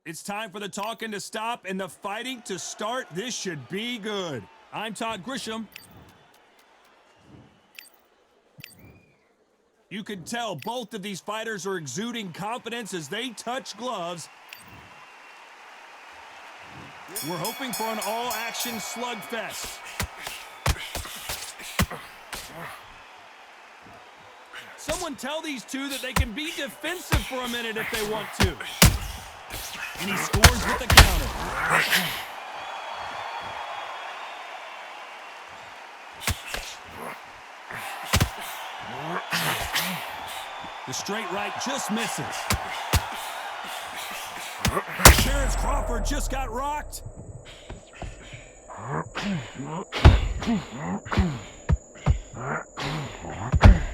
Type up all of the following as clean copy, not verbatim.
It's time for the talking to stop and the fighting to start. This should be good. I'm Todd Grisham. You can tell both of these fighters are exuding confidence as they touch gloves. We're hoping for an all-action slugfest. Someone tell these two that they can be defensive for a minute if they want to. And he scores with the counter. The straight right just misses. Terence Crawford just got rocked.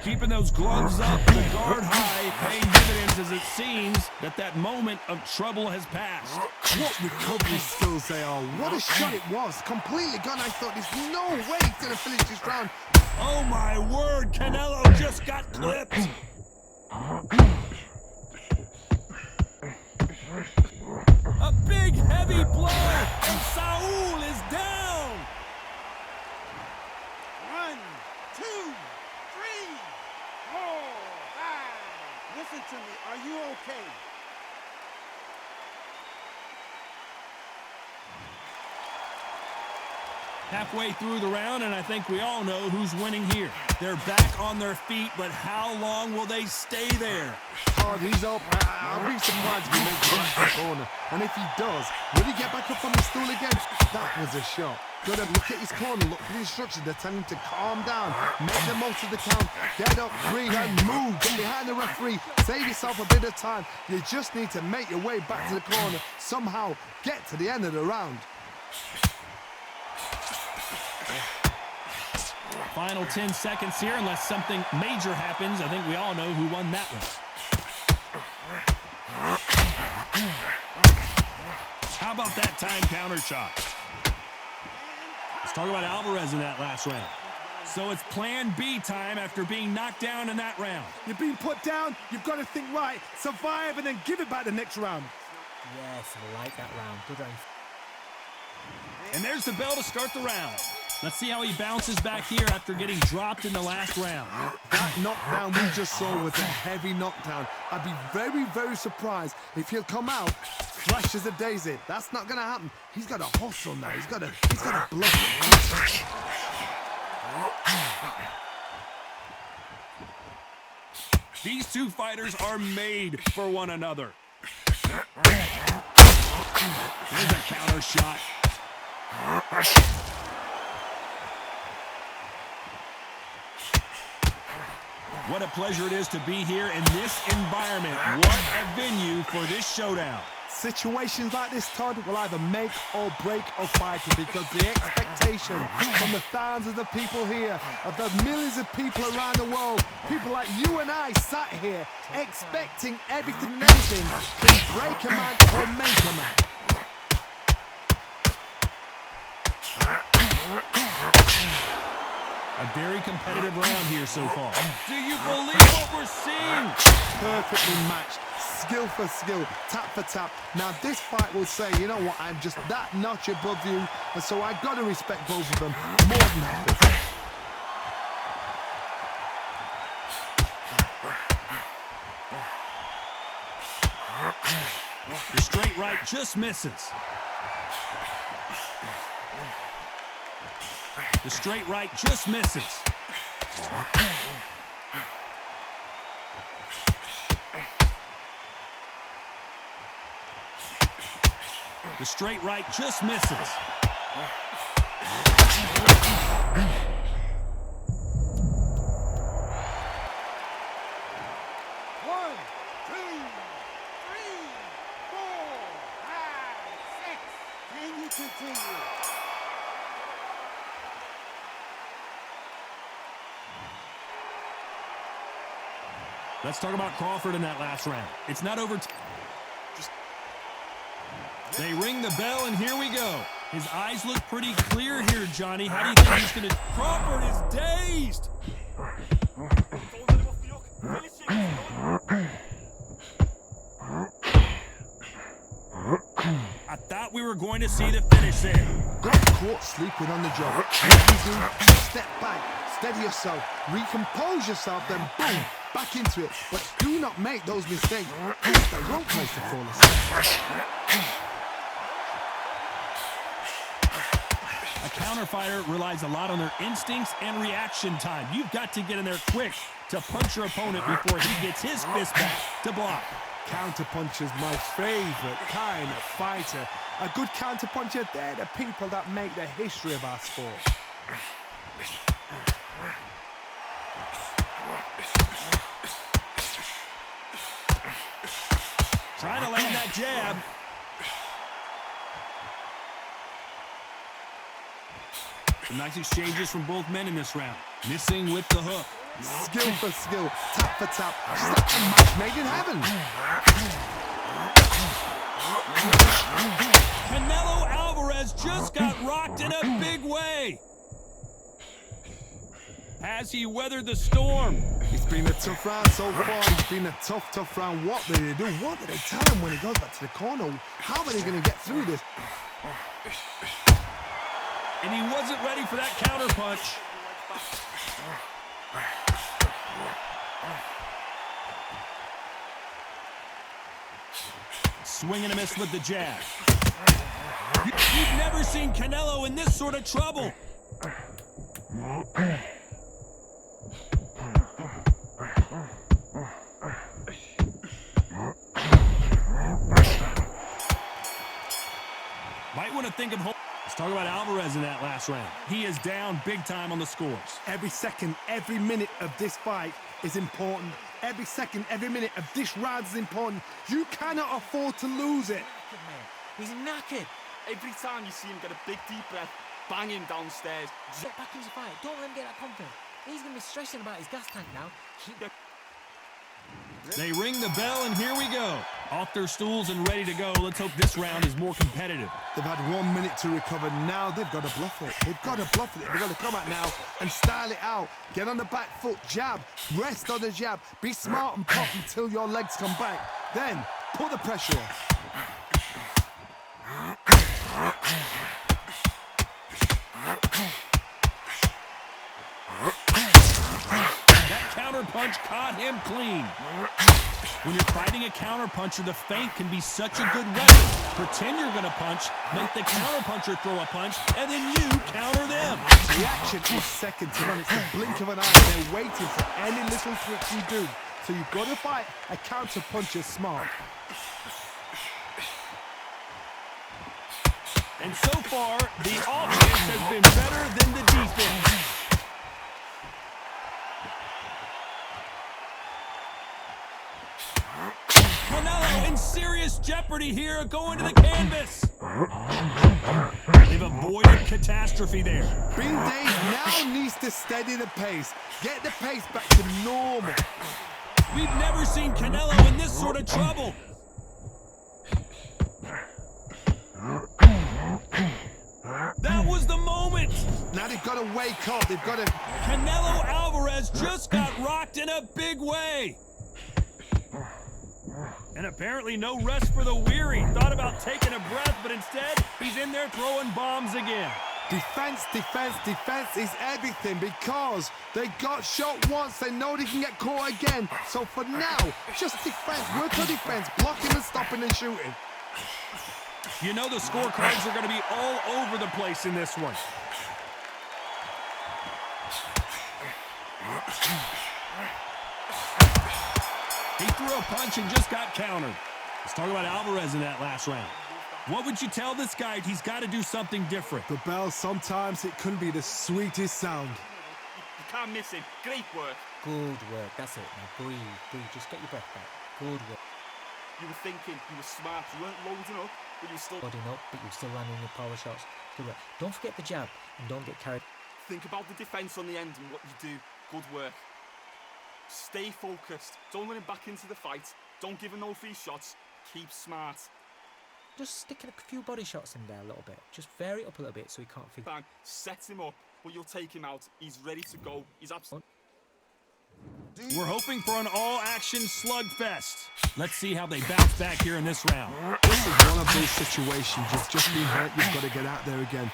Keeping those gloves up, the guard high, paying dividends as it seems that moment of trouble has passed. What recovery skills they are. What a shot it was. Completely gone. I thought there's no way he's going to finish this round. Oh my word, Canelo just got clipped. A big heavy blow, and Saul is down. 1, 2, 3, 4, 5. Listen to me, are you okay? Halfway through the round, and I think we all know who's winning here. They're back on their feet, but how long will they stay there? Oh, he's up. I'll be surprised if he makes it back corner. And if he does, will he get back up on the stool again? That was a shot. Good, look at his corner, look at the instructions. They're telling him to calm down, make the most of the count, get up, breathe, and move. Get behind the referee, save yourself a bit of time. You just need to make your way back to the corner. Somehow, get to the end of the round. Final 10 seconds here, unless something major happens. I think we all know who won that one. How about that time counter shot? Let's talk about Alvarez in that last round. So it's plan B time after being knocked down in that round. You're being put down, you've got to think right, survive, and then give it back the next round. Yes, I like that round. Good round. And there's the bell to start the round. Let's see how he bounces back here after getting dropped in the last round. That knockdown we just saw was a heavy knockdown. I'd be very, very surprised if he'll come out fresh as a daisy. That's not going to happen. He's got to hustle now. He's got to bluff. These two fighters are made for one another. There's a counter shot. What a pleasure it is to be here in this environment. What a venue for this showdown. Situations like this, Todd, will either make or break a fighter because the expectation from the thousands of people here, of the millions of people around the world, people like you and I sat here expecting everything and anything can break a man or make a man. A very competitive round here so far. Do you believe what we're seeing? Perfectly matched, skill for skill, tap for tap. Now this fight will say, you know what, I'm just that notch above you, and so I've got to respect both of them more than happy. The straight right just misses. The straight right just misses. The straight right just misses. One, 2, 3, 4, 5, 6. Can you continue? Let's talk about Crawford in that last round. It's not over. They ring the bell, and here we go. His eyes look pretty clear here, Johnny. How do you think he's going to... Crawford is dazed. we're going to see the finish there. Got caught sleeping on the job. What you do, step back, steady yourself, recompose yourself, then boom, back into it. But do not make those mistakes. It's the wrong place to fall asleep. A counter-fighter relies a lot on their instincts and reaction time. You've got to get in there quick to punch your opponent before he gets his fist back to block. Counter-puncher's my favorite kind of fighter. A good counter-puncher, they're the people that make the history of our sport. Trying to land that jab. Some nice exchanges from both men in this round. Missing with the hook. Skill for skill, tap for tap. Just like a match made in heaven. Canelo Alvarez just got rocked in a big way. Has he weathered the storm? It's been a tough round so far. It's been a tough round. What did they do? What did they tell him when he goes back to the corner? How are they going to get through this? And he wasn't ready for that counter punch. Swing and a miss with the jab. You've never seen Canelo in this sort of trouble. Might want to think of... Let's talk about Alvarez in that last round. He is down big time on the scores. Every second, every minute of this fight is important. Every second, every minute of this round is important. You cannot afford to lose it. He's knackered. Every time you see him get a big deep breath, bang him downstairs. Get back into the fight. Don't let him get that confidence. He's going to be stressing about his gas tank now. Keep the... They ring the bell, and here we go. Off their stools and ready to go. Let's hope this round is more competitive. They've had 1 minute to recover. Now they've got to bluff it. They've got to bluff it. They've got to come out now and style it out. Get on the back foot, jab, rest on the jab. Be smart and pop until your legs come back. Then put the pressure on. That counter punch caught him clean. When you're fighting a counter-puncher, the feint can be such a good weapon. Pretend you're going to punch, make the counter-puncher throw a punch, and then you counter them. Reaction is second to none. It's the blink of an eye. They're waiting for any little trick you do. So you've got to fight a counter-puncher smart. And so far, the offense has been better than the defense. Canelo in serious jeopardy here, going to the canvas. They've avoided catastrophe there. Big Dave now needs to steady the pace. Get the pace back to normal. We've never seen Canelo in this sort of trouble. That was the moment. Now they've got to wake up. They've got to... Canelo Alvarez just got rocked in a big way. And apparently no rest for the weary. Thought about taking a breath, but instead, he's in there throwing bombs again. Defense, defense, defense is everything because they got shot once. They know they can get caught again. So for now, just defense. Work on defense. Blocking and stopping and shooting. You know the scorecards are going to be all over the place in this one. He threw a punch and just got countered. Let's talk about Alvarez in that last round. What would you tell this guy? He's got to do something different. The bell, sometimes it can be the sweetest sound. You can't miss him. Great work. Good work. That's it. Now breathe. Breathe. Just get your breath back. Good work. You were thinking, you were smart, you weren't loading up, but you were still... Loading up, but you're still landing your power shots. Good work. Don't forget the jab and don't get carried. Think about the defense on the end and what you do. Good work. Stay focused. Don't let him back into the fight. Don't give him no free shots. Keep smart. Just sticking a few body shots in there a little bit. Just vary it up a little bit so he can't figure. Set him up, but you'll take him out. He's ready to go. He's absolutely... We're hoping for an all-action slugfest. Let's see how they bounce back here in this round. This is one of those situations. You've just been hurt. You've got to get out there again.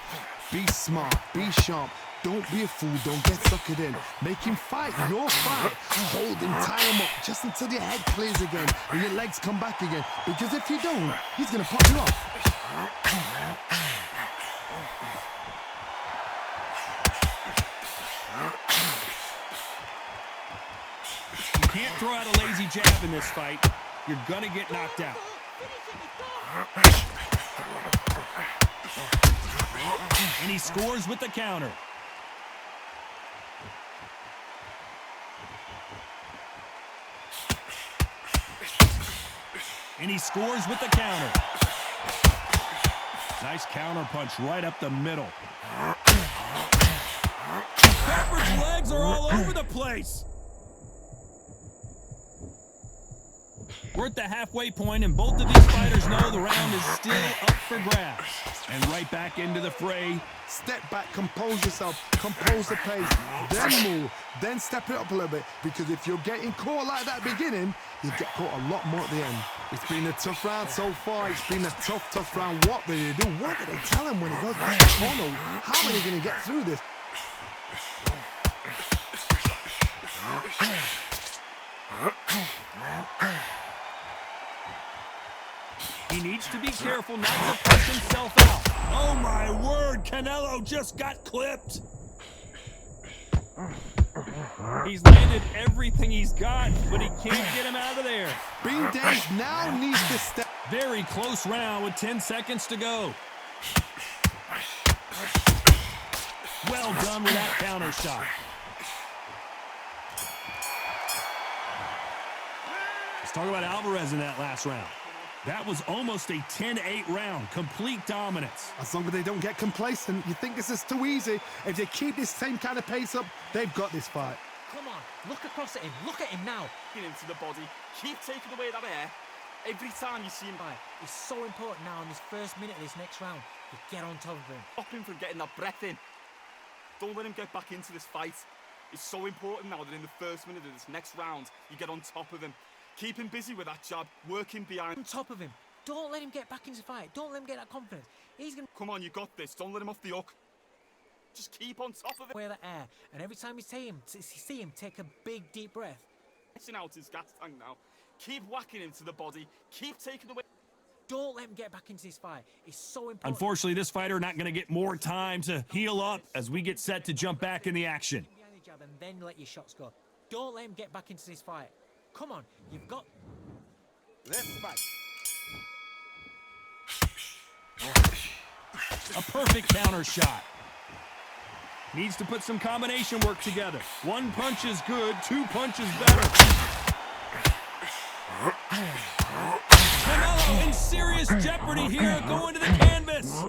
Be smart. Be sharp. Don't be a fool. Don't get suckered in. Make him fight your fight. Hold him, tie him up just until your head clears again and your legs come back again. Because if you don't, he's going to pop you off. You can't throw out a lazy jab in this fight. You're gonna get knocked out. And he scores with the counter. And he scores with the counter. Nice counter punch right up the middle. Crawford's legs are all over the place. We're at the halfway point, and both of these fighters know the round is still up for grabs. And right back into the fray. Step back, compose yourself, compose the pace, then move, then step it up a little bit. Because if you're getting caught like that beginning, you get caught a lot more at the end. It's been a tough round so far. It's been a tough round. What do they do? What do they tell him when he goes back to the corner? How are they going to get through this? He needs to be careful not to push himself out. Oh my word, Canelo just got clipped. He's landed everything he's got, but he can't get him out of there. Bean Days now needs to step. Very close round with 10 seconds to go. Well done with that counter shot. Let's talk about Alvarez in that last round. That was almost a 10-8 round, complete dominance. As long as they don't get complacent, you think this is too easy. If they keep this same kind of pace up, they've got this fight. Come on, look across at him. Look at him now. Get into the body. Keep taking away that air. Every time you see him by. It's so important now in this first minute of this next round. You get on top of him. Stop him from getting that breath in. Don't let him get back into this fight. It's so important now that in the first minute of this next round, you get on top of him. Keep him busy with that jab, working behind. On top of him. Don't let him get back into the fight. Don't let him get that confidence. He's going to Come on, you got this. Don't let him off the hook. Just keep on top of it. wear that air. And every time you see him take a big, deep breath. Missing out his gas tank now. Keep whacking him to the body. Keep taking away. Don't let him get back into this fight. It's so important. Unfortunately, this fighter not going to get more time to heal up as we get set to jump back in the action. Behind the jab and then let your shots go. Don't let him get back into this fight. Come on, you've got... Let's fight. A perfect counter shot. Needs to put some combination work together. One punch is good, two punches better. Canelo in serious jeopardy here, going to the canvas.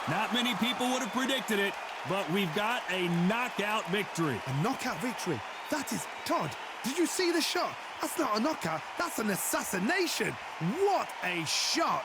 Not many people would have predicted it, but we've got a knockout victory. A knockout victory. That is... Todd, did you see the shot? That's not a knockout. That's an assassination. What a shot.